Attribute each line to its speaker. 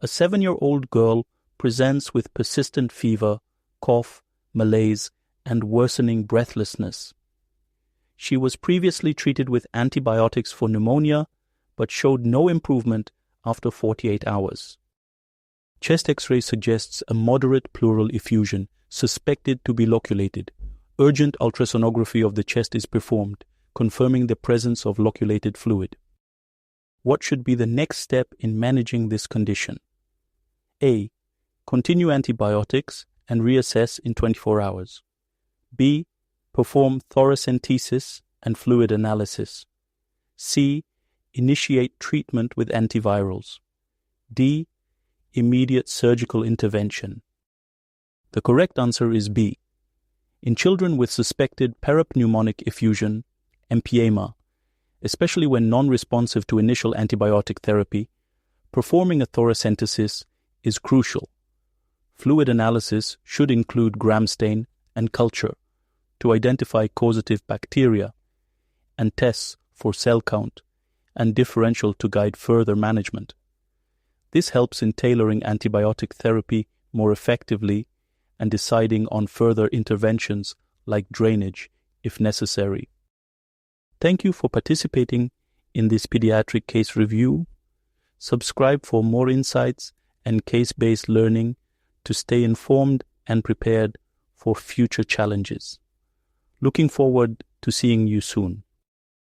Speaker 1: A 7-year-old girl presents with persistent fever, cough, malaise, and worsening breathlessness. She was previously treated with antibiotics for pneumonia, but showed no improvement after 48 hours. Chest X-ray suggests a moderate pleural effusion, suspected to be loculated. Urgent ultrasonography of the chest is performed, confirming the presence of loculated fluid. What should be the next step in managing this condition? A. Continue antibiotics and reassess in 24 hours. B. Perform thoracentesis and fluid analysis. C. Initiate treatment with antivirals. D. Immediate surgical intervention. The correct answer is B. In children with suspected parapneumonic effusion, empyema, especially when non-responsive to initial antibiotic therapy, performing a thoracentesis is crucial. Fluid analysis should include gram stain and culture to identify causative bacteria, and tests for cell count and differential to guide further management. This helps in tailoring antibiotic therapy more effectively and deciding on further interventions like drainage if necessary. Thank you for participating in this pediatric case review. Subscribe for more insights and case-based learning to stay informed and prepared for future challenges. Looking forward to seeing you soon.